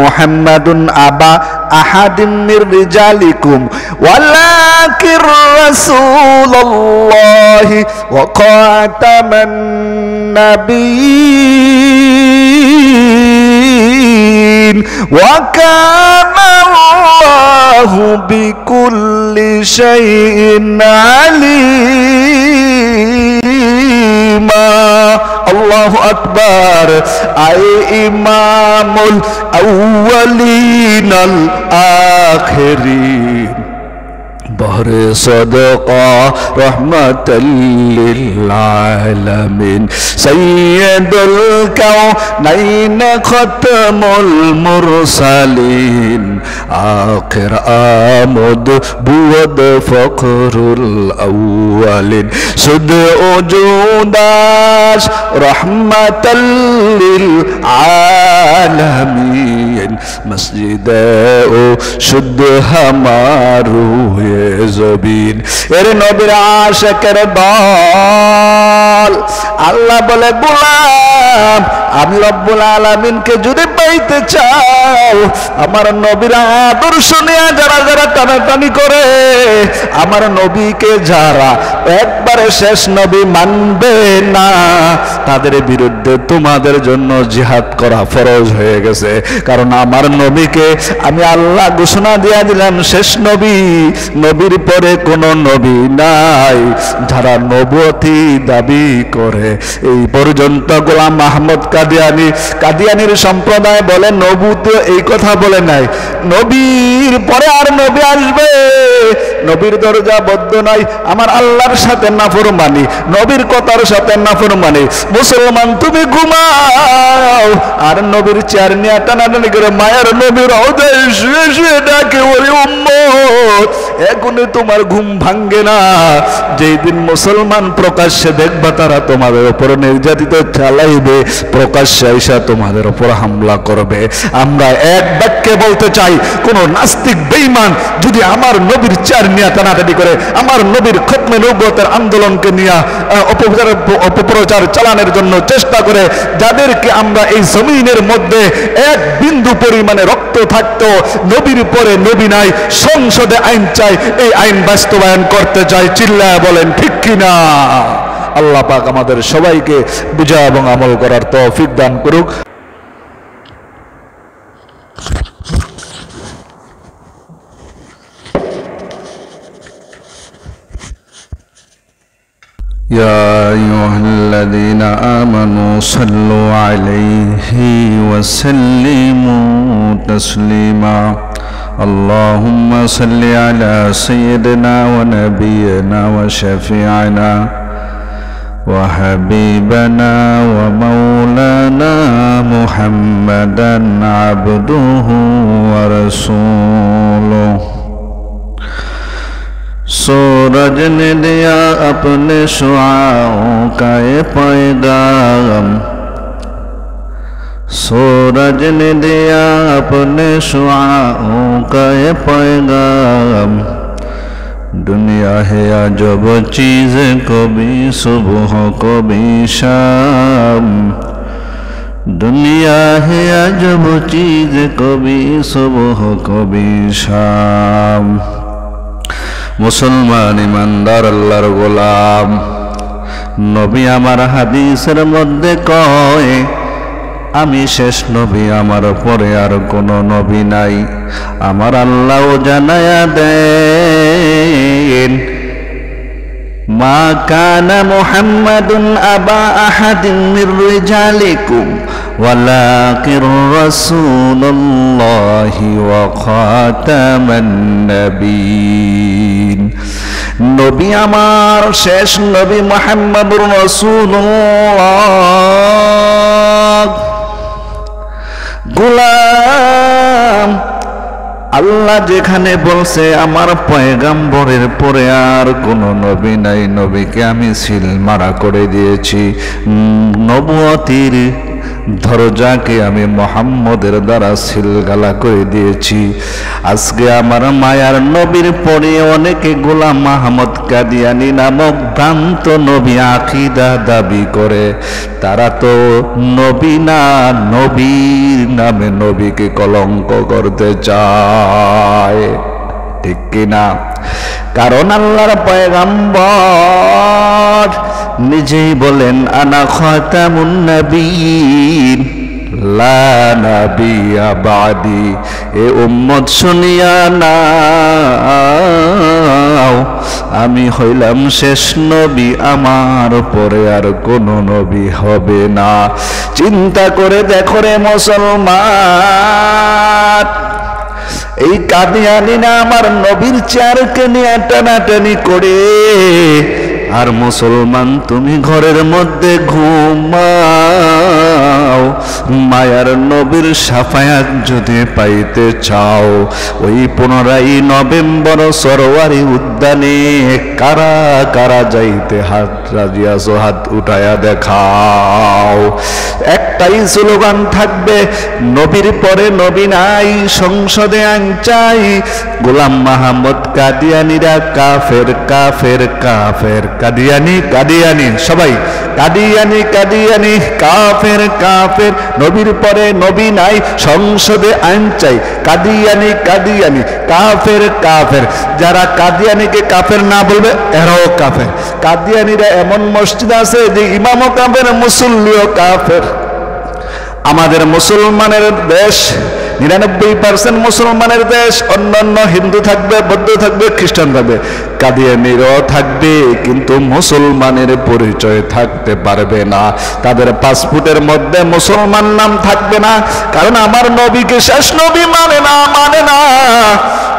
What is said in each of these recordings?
মুহাম্মাদুন আবা আহাদিম মির রিজালিকুম ওয়ালাকির রাসূলুল্লাহি ওয়া খাতামান নাবিয়্যিন ওয়া কানা আল্লাহু বিকুল্লি শাইইন আলীমা। আল্লাহু আকবার। আই ইমামুল আউয়ালিন আল আখিরিন বহরে সদকা রহমাতাল লিল আলামিন সাইয়্যিদুল কাউনাইন খাতামুল মুরসালিন আখির আমদ বুয়দ ফখরুল আউয়ালিন সুদ ওজুদাস রহমাতাল লিল আলামিন মসজিদ ও শুদ্ধ হামারু জবিন। এর নবীর আশিকের দল আল্লাহ বলে গোলাম আমি রব্বুল আলামিনকে যদি পাইতে চাও আমার নবীর আদর্শ নিয়ে যারা যারা টানাটানি করে আমার নবীকে যারা একবারে শেষ নবী মানবে না তাদের বিরুদ্ধে তোমাদের জন্য জিহাদ করা ফরজ হয়ে গেছে। কারণ আমার নবীকে আমি আল্লাহ ঘোষণা দিয়ে দিলাম শেষ নবী, নবীর পরে কোনো নবী নাই। যারা নবুয়তি দাবি করে এই পর্যন্ত গোলাম মাহমুদ কাদিয়ানির সম্প্রদায় বলে নবুত এই কথা বলে নাই, নবীর পরে আর নবী আসবে, নবীর দরজা বদ্ধ নাই। আমার আল্লাহর সাথে নাফরমানি, নবীর কথার সাথে নাফরমানি। মুসলমান তুমি ঘুমাও আর নবীর চেয়ার নিয়ে টানাটানি করে মায়ের নবীর রওজায় শুয়ে শুয়ে ডাকে ওরে উম্মত এখনই তোমার ঘুম ভাঙ্গে না। যেই দিন মুসলমান প্রকাশ্যে দেখবা তারা তোমাদের উপর নির্যাতিত চালাইবে, প্রকাশ্যে এসে তোমাদের উপর হামলা করবে। আমরা এক বাক্যে বলতে চাই কোন নাস্তিক বেঈমান যদি আমার নবীর চেয়ার নিয়ে টানাটানি করে আমার নবীর খতমে নবুয়তের আন্দোলনকে নিয়ে অপপ্রচার চালানোর জন্য চেষ্টা করে, যাদেরকে আমরা এই জমিনের মধ্যে এক বিন্দু পরিমাণে রক্ত থাকতো নবীর পরে নবী নাই সংসদে আইন চাই, এই আইন বাস্তবায়ন করতে চাই, চিল্লায় বলেন ঠিক কিনা? আল্লাহ পাক আমাদের সবাইকে বুঝা এবং আমল করার তৌফিক দান করুক। يا أيها الذين آمنوا صلوا عليه وسلموا تسليما اللهم صل على سيدنا ونبينا وشفيعنا وحبيبنا ومولانا محمدا عبده ورسوله। सूरज ने दिया अपने शुआओं का ये पैगाम, सूरज ने दिया अपने शुआओं का ये पैगाम। दुनिया है अजब चीज़, कभी सुबह कभी शाम। दुनिया है अजब चीज़, कभी सुबह कभी शाम। मुसलमान ईमानदार अल्लाहर गोलाम नबी आमार हादिसेर मध्य कय आमी शेष नबी, आमार परे आर कोनो नबी नाई। आमार आल्लाह जानाया देन मा काना मुहम्मदुन आबा अहादिन मिर रिजालिकुम वलाकिर रसूलुल्लाहि व खातामान नबीन। नबी आमार शेष नबी मुहम्मदुर रसूलुल्लाह। গোলাম আল্লাহ যেখানে বলছে আমার পয়গাম্বরের পরে আর কোনো নবী নাই, নবীকে আমি সিল মারা করে দিয়েছি। নবুয়তির দরজাকে আমি মুহাম্মদের দ্বারা সিলগালা করে দিয়েছি। আজকে আমার মায়ার নবীর পরে অনেকে গোলাম মাহমুদ কাদিয়ানী নামক ভ্রান্ত নবী আকীদা দাবি করে। তারা তো নবী না, নবীর নামে নবীকে কলঙ্ক করতে চায়, ঠিক কিনা? কারণ আল্লাহর পয়গম্বর নিজেই বলেন আনা খাতামুন নবিয়্যিন লা নাবিয়্যা বাদি। এ উম্মত শুনিয়া নাও, আমি হইলাম শেষ নবী, আমার পরে আর কোন নবী হবে না। চিন্তা করে দেখো রে মুসলমান, এই কাদিয়ানী না আমার নবীর চেয়ারকে নিয়ে টানাটানি করে, আর মুসলমান তুমি ঘরের মধ্যে ঘুমাও। মায়ার নবীর শাফায়াত যদি পাইতে চাও, ওই 15ই নভেম্বর সরোয়ারি উদ্যানে কারা কারা যাইতে হাত রাজি আছো? হাত উঠায়া দেখাও। একটাই স্লোগান থাকবে, নবীর পরে নবী নাই, সংসদে আইন চাই। গোলাম মাহমুদ কাদিয়ানীরা কাফের কাফের কাফের, কাদিয়ানী কাদিয়ানী, সবাই কাদিয়ানী কাদিয়ানী, কাফের কাফের, নবীর পরে নবী নাই, সংসদে আইন চাই। কাদিয়ানী কাদিয়ানী, কাফের কাফের। যারা কাদিয়ানীকে কাফের না বলবে এরাও কাফের। কাদিয়ানীরা এমন মসজিদ আছে যে ইমামও কাফের, মুসল্লিও কাফের। আমাদের মুসলমানের দেশ 99% মুসলমানের দেশ, অন্যান্য হিন্দু থাকবে, বৌদ্ধ থাকবে, খ্রিস্টান থাকবে, কাদিয়ানীরাও থাকবে, কিন্তু মুসলমানের পরিচয় থাকতে পারবে না। তাদের পাসপোর্টের মধ্যে মুসলমান নাম থাকবে না, কারণ আমার নবীকে শেষ নবী মানে না, মানে না।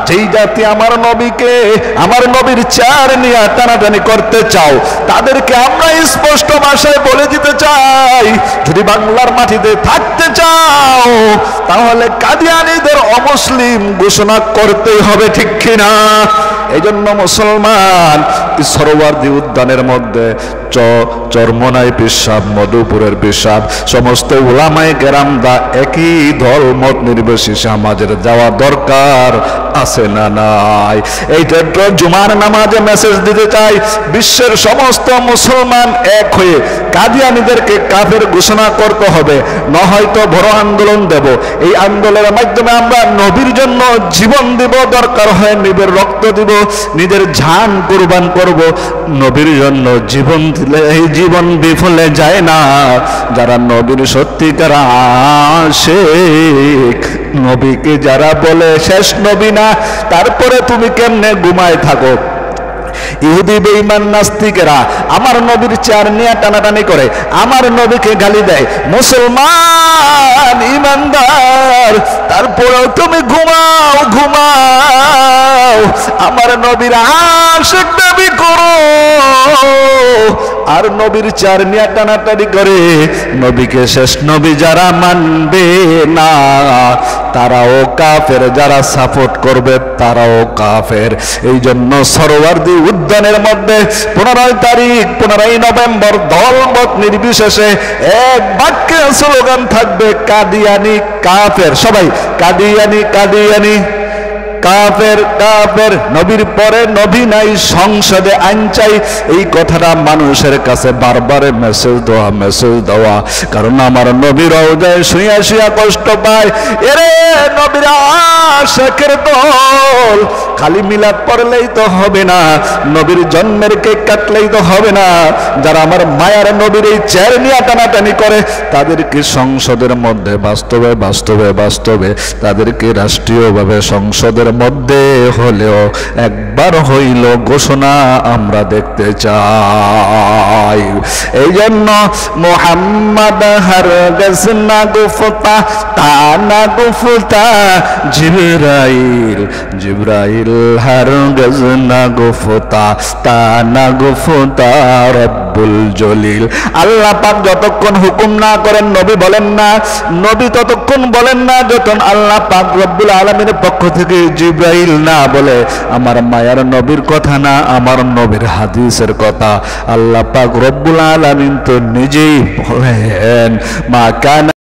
যেই জাতি আমার নবীকে, আমার নবীর চেয়ার নিয়ে টানাটানি করতে চাও, তাদেরকে আমরা স্পষ্ট ভাষায় বলে দিতে চাই, যদি বাংলার মাটিতে থাকতে চাও তাহলে কাদিয়ানীদের অমুসলিম ঘোষণা করতেই হবে, ঠিক কিনা? এই জন্য মুসলমান সরোয়ার্দী উদ্যানের মধ্যে চরমনাই পেশাব, মধুপুরের পেশাব, সমস্ত উলামায়ে কেরামরা একই দল মত নির্বিশেষে আমাদের যাওয়া দরকার আছে না নাই? এইটা জুমার নামাজে মেসেজ দিতে চাই, বিশ্বের সমস্ত মুসলমান এক হয়ে কাদিয়ানীদেরকে কাফের ঘোষণা করতে হবে, না হয়তো বড় আন্দোলন দেব। এই আন্দোলনের মাধ্যমে আমরা নবীর জন্য জীবন দিব, দরকার হয় নিজের রক্ত দিব, নিজের জান কুরবান করব। নবীর জন্য জীবন দিলে এই জীবন বিফলে যায় না। যারা নবীর সত্যিকার আশিক, নবীকে যারা বলে শেষ নবী না, তারপরে তুমি কেমনে ঘুমায় থাকো? ইহুদি বেঈমান নাস্তিকেরা আমার নবীর চেয়ার নিয়ে টানাটানি করে, আমার নবীকে গালি দেয়। মুসলমান ইমানদার, তারপরেও তুমি ঘুমাও ঘুমাও, আমার নবীর আশিক দাবি করো, আর নবীর চেয়ার নিয়ে টানাটানি করে। নবীকে শেষ নবী যারা মানবে না তারাও কাফের, যারা সাপোর্ট করবে তারাও কাফের। এই জন্য সরোয়ার্দী উদ্যানের মধ্যে 15 তারিখ 15ই নভেম্বর দলমত নির্বিশেষে এক বাক্যে স্লোগান থাকবে, কাদিয়ানী কাফের। সবাই কাদিয়ানী কাদিয়ানী, কাফের কাফের, নবীর পরে নবী নাই, সংসদে আইন চাই। এই কথাটা মানুষের কাছে বারবার মেসেজ দেওয়া, কারণ আমার নবীর রওজায় শুইয়া শুইয়া কষ্ট পায়। এরে নবীর আশিকের দল, খালি মিলাদ পড়লেই তো হবে না, নবীর জন্মের কেক কাটলেই তো হবে না। যারা আমার মায়ার নবীর এই চেয়ার নিয়ে টানাটানি করে, তাদেরকে সংসদের মধ্যে বাস্তবে বাস্তবে বাস্তবে তাদেরকে রাষ্ট্রীয়ভাবে সংসদের মধ্যে হলেও একবার হইল ঘোষণা আমরা দেখতে চাই। এই জন্য মুহাম্মদ হারগিজ না গুফতা, তা না গুফতা জিবরাইল, জিবরাইল হারগিজ না গুফতা, তা না গুফতা রব্ব রব্বুল জলিল। আল্লাহ পাক যতক্ষণ হুকুম না করেন, নবী বলেন না, নবী ততক্ষণ বলেন না যতক্ষণ আল্লাহ পাক রব্বুল আলামিনের পক্ষ থেকে জিবরাইল না বলে। আমার মায়ার নবীর কথা না, আমার নবীর হাদিসের কথা। আল্লাহ পাক রব্বুল আলামিন তো নিজেই বলেন, মা কানা